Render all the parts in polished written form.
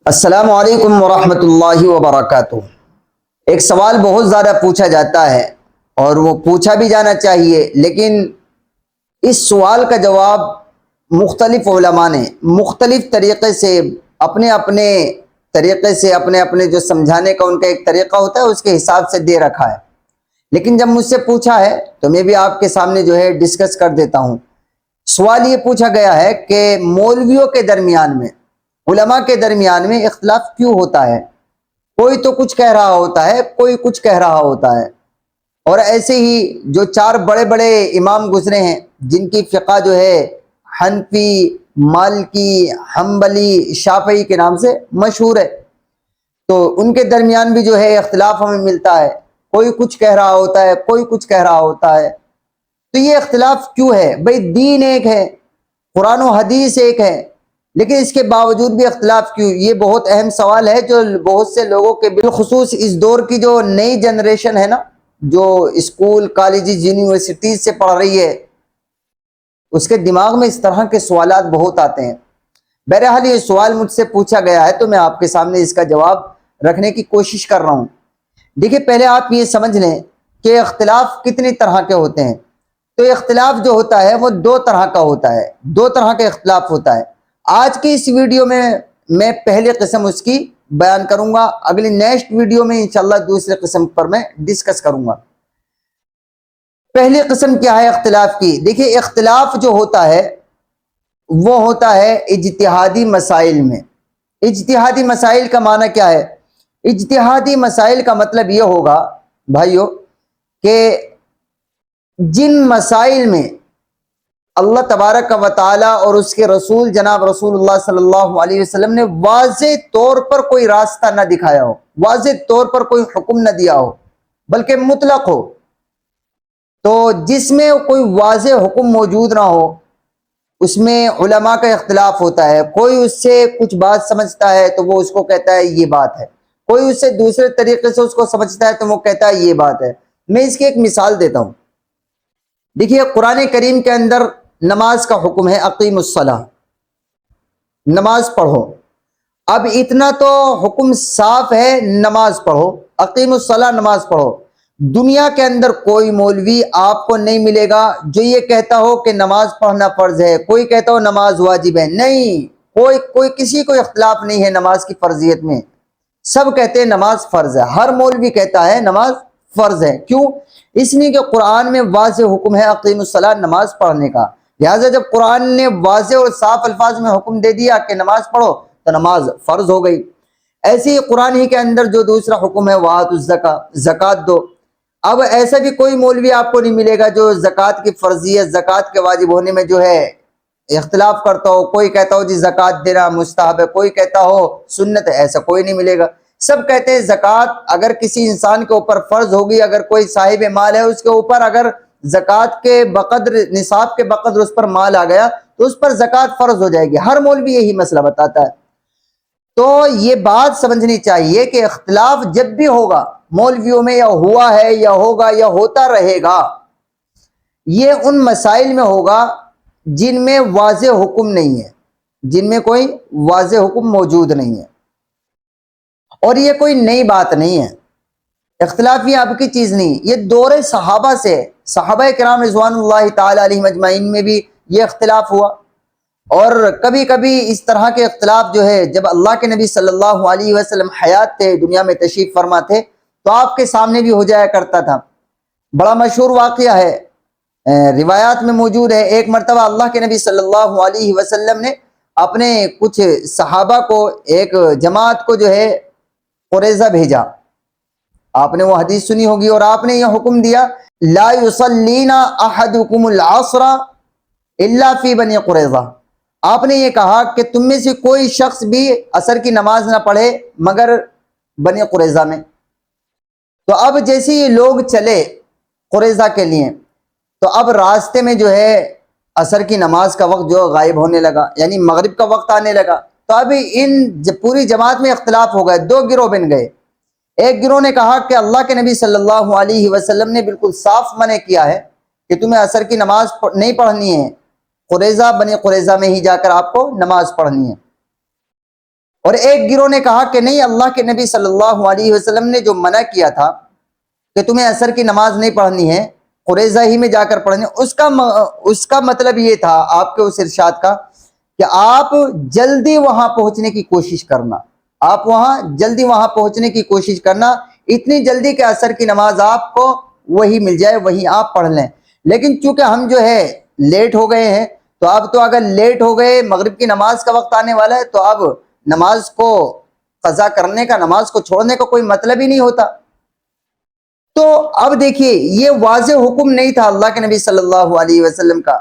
السلام علیکم ورحمۃ اللہ وبرکاتہ۔ ایک سوال بہت زیادہ پوچھا جاتا ہے اور وہ پوچھا بھی جانا چاہیے، لیکن اس سوال کا جواب مختلف علماء نے مختلف طریقے سے اپنے اپنے جو سمجھانے کا ان کا ایک طریقہ ہوتا ہے اس کے حساب سے دے رکھا ہے۔ لیکن جب مجھ سے پوچھا ہے تو میں بھی آپ کے سامنے جو ہے ڈسکس کر دیتا ہوں۔ سوال یہ پوچھا گیا ہے کہ مولویوں کے درمیان میں، علماء کے درمیان میں اختلاف کیوں ہوتا ہے؟ کوئی تو کچھ کہہ رہا ہوتا ہے، کوئی کچھ کہہ رہا ہوتا ہے، اور ایسے ہی جو چار بڑے بڑے امام گزرے ہیں جن کی فقہ جو ہے حنفی، مالکی، حنبلی، شافعی کے نام سے مشہور ہے، تو ان کے درمیان بھی جو ہے اختلاف ہمیں ملتا ہے۔ کوئی کچھ کہہ رہا ہوتا ہے، کوئی کچھ کہہ رہا ہوتا ہے۔ تو یہ اختلاف کیوں ہے؟ بھئی دین ایک ہے، قرآن و حدیث ایک ہے، لیکن اس کے باوجود بھی اختلاف کیوں؟ یہ بہت اہم سوال ہے جو بہت سے لوگوں کے، بالخصوص اس دور کی جو نئی جنریشن ہے نا، جو اسکول، کالجز، یونیورسٹیز سے پڑھ رہی ہے، اس کے دماغ میں اس طرح کے سوالات بہت آتے ہیں۔ بہرحال یہ سوال مجھ سے پوچھا گیا ہے تو میں آپ کے سامنے اس کا جواب رکھنے کی کوشش کر رہا ہوں۔ دیکھیے، پہلے آپ یہ سمجھ لیں کہ اختلاف کتنی طرح کے ہوتے ہیں۔ تو اختلاف جو ہوتا ہے وہ دو طرح کا ہوتا ہے، دو طرح کا اختلاف ہوتا ہے۔ آج کی اس ویڈیو میں پہلی قسم اس کی بیان کروں گا، اگلی نیکسٹ ویڈیو میں انشاءاللہ دوسری قسم پر میں ڈسکس کروں گا۔ پہلی قسم کیا ہے اختلاف کی؟ دیکھیے، اختلاف جو ہوتا ہے وہ ہوتا ہے اجتہادی مسائل میں۔ اجتہادی مسائل کا معنی کیا ہے؟ اجتہادی مسائل کا مطلب یہ ہوگا بھائیو کہ جن مسائل میں اللہ تبارک و تعالی اور اس کے رسول جناب رسول اللہ صلی اللہ علیہ وسلم نے واضح طور پر کوئی راستہ نہ دکھایا ہو، واضح طور پر کوئی حکم نہ دیا ہو، بلکہ مطلق ہو، تو جس میں کوئی واضح حکم موجود نہ ہو اس میں علماء کا اختلاف ہوتا ہے۔ کوئی اس سے کچھ بات سمجھتا ہے تو وہ اس کو کہتا ہے یہ بات ہے، کوئی اس سے دوسرے طریقے سے اس کو سمجھتا ہے تو وہ کہتا ہے یہ بات ہے۔ میں اس کی ایک مثال دیتا ہوں۔ دیکھیے، قرآن کریم کے اندر نماز کا حکم ہے، اقیم الصلاۃ، نماز پڑھو۔ اب اتنا تو حکم صاف ہے، نماز پڑھو، اقیم الصلاۃ، نماز پڑھو۔ دنیا کے اندر کوئی مولوی آپ کو نہیں ملے گا جو یہ کہتا ہو کہ نماز پڑھنا فرض ہے، کوئی کہتا ہو نماز واجب ہے۔ نہیں، کسی کو اختلاف نہیں ہے نماز کی فرضیت میں، سب کہتے ہیں نماز فرض ہے، ہر مولوی کہتا ہے نماز فرض ہے۔ کیوں؟ اس لیے کہ قرآن میں واضح حکم ہے اقیم الصلاۃ، نماز پڑھنے کا۔ لہٰذا جب قرآن نے واضح اور صاف الفاظ میں حکم دے دیا کہ نماز پڑھو تو نماز فرض ہو گئی۔ ایسے ہی قرآن ہی کے اندر جو دوسرا حکم ہے وآتوا الزکاۃ، زکوٰۃ دو۔ اب ایسا بھی کوئی مولوی آپ کو نہیں ملے گا جو زکوٰۃ کی فرضیت، زکوٰۃ کے واجب ہونے میں جو ہے اختلاف کرتا ہو۔ کوئی کہتا ہو جی زکوٰۃ دینا مستحب ہے، کوئی کہتا ہو سنت ہے، ایسا کوئی نہیں ملے گا۔ سب کہتے ہیں زکوٰۃ اگر کسی انسان کے اوپر فرض ہوگی، اگر کوئی صاحب مال ہے اس کے اوپر اگر زکوٰۃ کے بقدر، نصاب کے بقدر اس پر مال آ گیا تو اس پر زکوٰۃ فرض ہو جائے گی۔ ہر مولوی یہی مسئلہ بتاتا ہے۔ تو یہ بات سمجھنی چاہیے کہ اختلاف جب بھی ہوگا مولویوں میں، یا ہوا ہے یا ہوگا یا ہوتا رہے گا، یہ ان مسائل میں ہوگا جن میں واضح حکم نہیں ہے، جن میں کوئی واضح حکم موجود نہیں ہے، اور یہ کوئی نئی بات نہیں ہے۔ اختلاف یہ اب کی چیز نہیں، یہ دور صحابہ سے، صحابہ کرام رضوان اللہ تعالی علیہم اجمعین میں بھی یہ اختلاف ہوا۔ اور کبھی کبھی اس طرح کے اختلاف جو ہے جب اللہ کے نبی صلی اللہ علیہ وسلم حیات تھے، دنیا میں تشریف فرما تھے، تو آپ کے سامنے بھی ہو جایا کرتا تھا۔ بڑا مشہور واقعہ ہے، روایات میں موجود ہے۔ ایک مرتبہ اللہ کے نبی صلی اللہ علیہ وسلم نے اپنے کچھ صحابہ کو، ایک جماعت کو جو ہے قریظہ بھیجا۔ آپ نے وہ حدیث سنی ہوگی، اور آپ نے یہ حکم دیا لا یصلین احدکم العصر الا فی بنی قریظہ۔ آپ نے یہ کہا کہ تم میں سے کوئی شخص بھی عصر کی نماز نہ پڑھے مگر بنی قریظہ میں۔ تو اب جیسے یہ لوگ چلے قریظہ کے لیے، تو اب راستے میں جو ہے عصر کی نماز کا وقت جو غائب ہونے لگا، یعنی مغرب کا وقت آنے لگا۔ تو اب پوری جماعت میں اختلاف ہو گئے، دو گروہ بن گئے۔ ایک گروہ نے کہا کہ اللہ کے نبی صلی اللہ علیہ وسلم نے بالکل صاف منع کیا ہے کہ تمہیں عصر کی نماز نہیں پڑھنی ہے، قریظہ، بنی قریظہ میں ہی جا کر آپ کو نماز پڑھنی ہے۔ اور ایک گروہ نے کہا کہ نہیں، اللہ کے نبی صلی اللہ علیہ وسلم نے جو منع کیا تھا کہ تمہیں عصر کی نماز نہیں پڑھنی ہے، قریظہ ہی میں جا کر پڑھنی ہے، اس کا مطلب یہ تھا آپ کے اس ارشاد کا کہ آپ جلدی وہاں پہنچنے کی کوشش کرنا، آپ جلدی وہاں پہنچنے کی کوشش کرنا، اتنی جلدی کہ عصر کی نماز آپ کو وہی مل جائے، وہی آپ پڑھ لیں۔ لیکن چونکہ ہم جو ہے لیٹ ہو گئے ہیں، تو اب تو اگر لیٹ ہو گئے، مغرب کی نماز کا وقت آنے والا ہے، تو اب نماز کو قضا کرنے کا، نماز کو چھوڑنے کا کوئی مطلب ہی نہیں ہوتا۔ تو اب دیکھیے، یہ واضح حکم نہیں تھا اللہ کے نبی صلی اللہ علیہ وسلم کا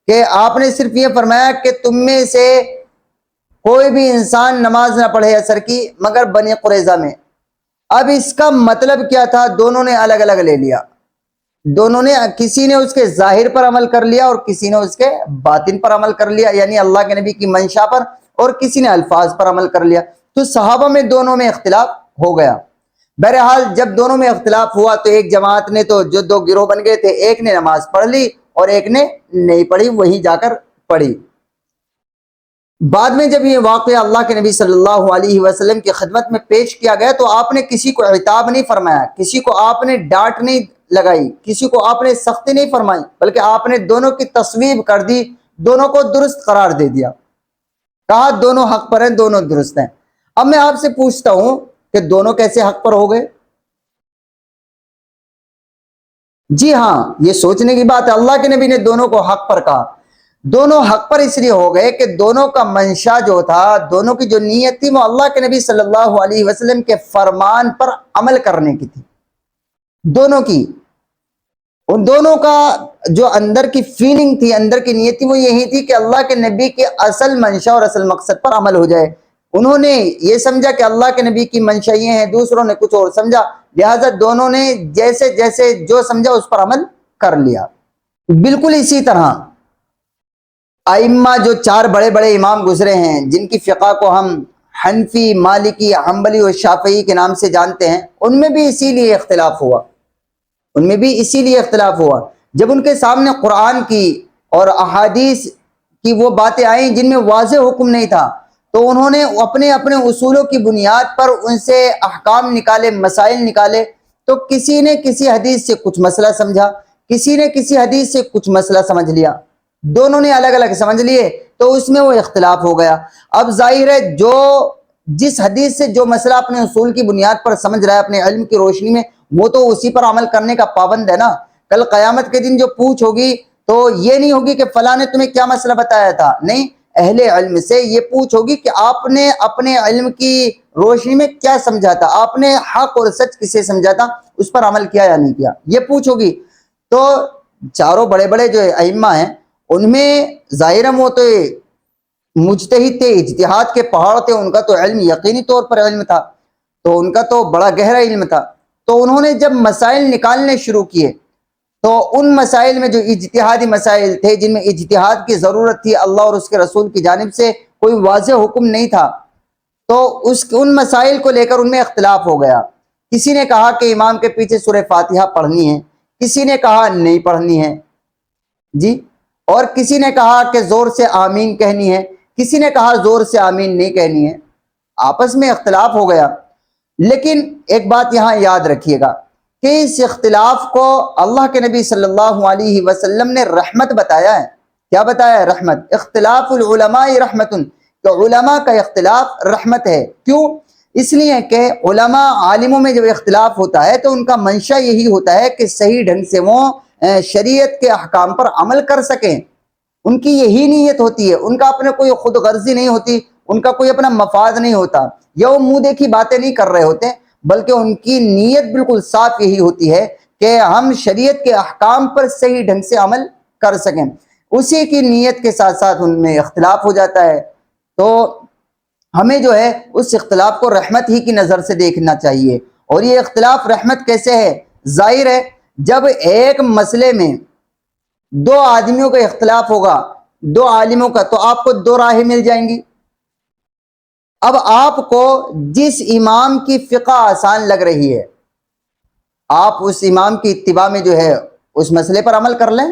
کہ آپ نے صرف یہ فرمایا کہ تم میں سے کوئی بھی انسان نماز نہ پڑھے عصر کی مگر بنی قریظہ میں۔ اب اس کا مطلب کیا تھا؟ دونوں نے الگ الگ لے لیا، دونوں نے، کسی نے اس کے ظاہر پر عمل کر لیا اور کسی نے اس کے باطن پر عمل کر لیا، یعنی اللہ کے نبی کی منشا پر، اور کسی نے الفاظ پر عمل کر لیا۔ تو صحابہ میں دونوں میں اختلاف ہو گیا۔ بہرحال جب دونوں میں اختلاف ہوا تو ایک جماعت نے، تو جو دو گروہ بن گئے تھے، ایک نے نماز پڑھ لی اور ایک نے نہیں پڑھی، وہیں جا کر پڑھی۔ بعد میں جب یہ واقعہ اللہ کے نبی صلی اللہ علیہ وسلم کی خدمت میں پیش کیا گیا تو آپ نے کسی کو عتاب نہیں فرمایا، کسی کو آپ نے ڈانٹ نہیں لگائی، کسی کو آپ نے سختی نہیں فرمائی، بلکہ آپ نے دونوں کی تصویب کر دی، دونوں کو درست قرار دے دیا، کہا دونوں حق پر ہیں، دونوں درست ہیں۔ اب میں آپ سے پوچھتا ہوں کہ دونوں کیسے حق پر ہو گئے؟ جی ہاں، یہ سوچنے کی بات ہے۔ اللہ کے نبی نے دونوں کو حق پر کہا۔ دونوں حق پر اس لیے ہو گئے کہ دونوں کا منشا جو تھا، دونوں کی جو نیت تھی، وہ اللہ کے نبی صلی اللہ علیہ وسلم کے فرمان پر عمل کرنے کی تھی۔ دونوں کی، ان دونوں کا جو اندر کی فیلنگ تھی، اندر کی نیت تھی، وہ یہی تھی کہ اللہ کے نبی کے اصل منشا اور اصل مقصد پر عمل ہو جائے۔ انہوں نے یہ سمجھا کہ اللہ کے نبی کی منشا یہ ہے، دوسروں نے کچھ اور سمجھا، لہذا دونوں نے جیسے جیسے جو سمجھا اس پر عمل کر لیا۔ بالکل اسی طرح ائمہ، جو چار بڑے بڑے امام گزرے ہیں، جن کی فقہ کو ہم حنفی، مالکی، حنبلی اور شافعی کے نام سے جانتے ہیں، ان میں بھی اسی لیے اختلاف ہوا، جب ان کے سامنے قرآن کی اور احادیث کی وہ باتیں آئیں جن میں واضح حکم نہیں تھا، تو انہوں نے اپنے اپنے اصولوں کی بنیاد پر ان سے احکام نکالے، مسائل نکالے۔ تو کسی نے کسی حدیث سے کچھ مسئلہ سمجھا، کسی نے کسی حدیث سے کچھ مسئلہ سمجھ لیا، دونوں نے الگ الگ سمجھ لیے، تو اس میں وہ اختلاف ہو گیا۔ اب ظاہر ہے جو جس حدیث سے جو مسئلہ اپنے اصول کی بنیاد پر سمجھ رہا ہے، اپنے علم کی روشنی میں، وہ تو اسی پر عمل کرنے کا پابند ہے نا۔ کل قیامت کے دن جو پوچھ ہوگی تو یہ نہیں ہوگی کہ فلاں نے تمہیں کیا مسئلہ بتایا تھا، نہیں، اہل علم سے یہ پوچھ ہوگی کہ آپ نے اپنے علم کی روشنی میں کیا سمجھا تھا، آپ نے حق اور سچ کسے سمجھا تھا، اس پر عمل کیا یا نہیں کیا، یہ پوچھ ہوگی۔ تو چاروں بڑے بڑے جو ائمہ ہیں، ان میں ظاہر وہ تو مجتہد تھے، اجتہاد کے پہاڑ تھے، ان کا تو علم یقینی طور پر علم تھا، تو ان کا تو بڑا گہرا علم تھا۔ تو انہوں نے جب مسائل نکالنے شروع کیے، تو ان مسائل میں جو اجتہادی مسائل تھے، جن میں اجتہاد کی ضرورت تھی، اللہ اور اس کے رسول کی جانب سے کوئی واضح حکم نہیں تھا، تو ان مسائل کو لے کر ان میں اختلاف ہو گیا۔ کسی نے کہا کہ امام کے پیچھے سورہ فاتحہ پڑھنی ہے، کسی نے کہا نہیں پڑھنی ہے، جی، اور کسی نے کہا کہ زور سے آمین کہنی ہے، کسی نے کہا زور سے آمین نہیں کہنی ہے، آپس میں اختلاف ہو گیا۔ لیکن ایک بات یہاں یاد رکھیے گا کہ اس اختلاف کو اللہ کے نبی صلی اللہ علیہ وسلم نے رحمت بتایا ہے۔ کیا بتایا ہے؟ رحمت۔ اختلاف العلماء رحمت، تو علماء کا اختلاف رحمت ہے۔ کیوں؟ اس لیے کہ علماء، عالموں میں جب اختلاف ہوتا ہے تو ان کا منشا یہی ہوتا ہے کہ صحیح ڈھنگ سے وہ شریعت کے احکام پر عمل کر سکیں، ان کی یہی نیت ہوتی ہے، ان کا اپنے کوئی خود غرضی نہیں ہوتی، ان کا کوئی اپنا مفاد نہیں ہوتا، یا وہ منہ دیکھی باتیں نہیں کر رہے ہوتے، بلکہ ان کی نیت بالکل صاف یہی ہوتی ہے کہ ہم شریعت کے احکام پر صحیح ڈھنگ سے عمل کر سکیں۔ اسی کی نیت کے ساتھ ساتھ ان میں اختلاف ہو جاتا ہے، تو ہمیں جو ہے اس اختلاف کو رحمت ہی کی نظر سے دیکھنا چاہیے۔ اور یہ اختلاف رحمت کیسے ہے؟ ظاہر ہے جب ایک مسئلے میں دو آدمیوں کا اختلاف ہوگا، دو عالموں کا، تو آپ کو دو راہیں مل جائیں گی۔ اب آپ کو جس امام کی فقہ آسان لگ رہی ہے، آپ اس امام کی اتباع میں جو ہے اس مسئلے پر عمل کر لیں،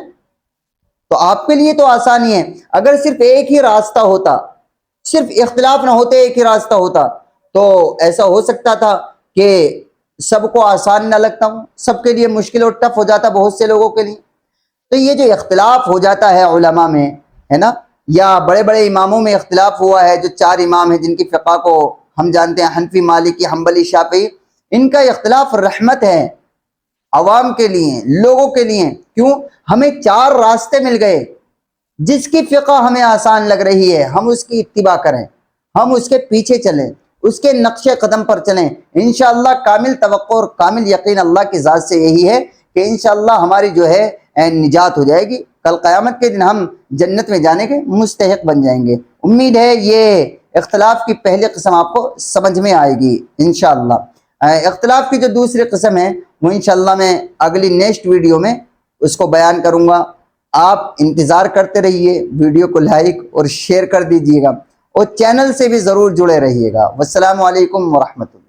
تو آپ کے لیے تو آسانی ہے۔ اگر صرف ایک ہی راستہ ہوتا صرف اختلاف نہ ہوتے ایک ہی راستہ ہوتا تو ایسا ہو سکتا تھا کہ سب کو آسان نہ لگتا ہوں، سب کے لیے مشکل اور ٹف ہو جاتا بہت سے لوگوں کے لیے۔ تو یہ جو اختلاف ہو جاتا ہے علماء میں، ہے نا، یا بڑے بڑے اماموں میں اختلاف ہوا ہے، جو 4 امام ہیں جن کی فقہ کو ہم جانتے ہیں، حنفی، مالکی، حنبلی، شافعی، ان کا اختلاف رحمت ہے عوام کے لیے، لوگوں کے لیے۔ کیوں؟ ہمیں 4 راستے مل گئے، جس کی فقہ ہمیں آسان لگ رہی ہے ہم اس کی اتباع کریں، ہم اس کے پیچھے چلیں، اس کے نقش قدم پر چلیں۔ انشاءاللہ کامل توقع اور کامل یقین اللہ کی ذات سے یہی ہے کہ انشاءاللہ ہماری جو ہے نجات ہو جائے گی، کل قیامت کے دن ہم جنت میں جانے کے مستحق بن جائیں گے۔ امید ہے یہ اختلاف کی پہلی قسم آپ کو سمجھ میں آئے گی انشاءاللہ۔ اختلاف کی جو دوسری قسم ہے وہ انشاءاللہ میں اگلی نیکسٹ ویڈیو میں اس کو بیان کروں گا۔ آپ انتظار کرتے رہیے، ویڈیو کو لائک اور شیئر کر دیجئے گا، اور چینل سے بھی ضرور جڑے رہیے گا۔ والسلام علیکم ورحمۃ اللہ۔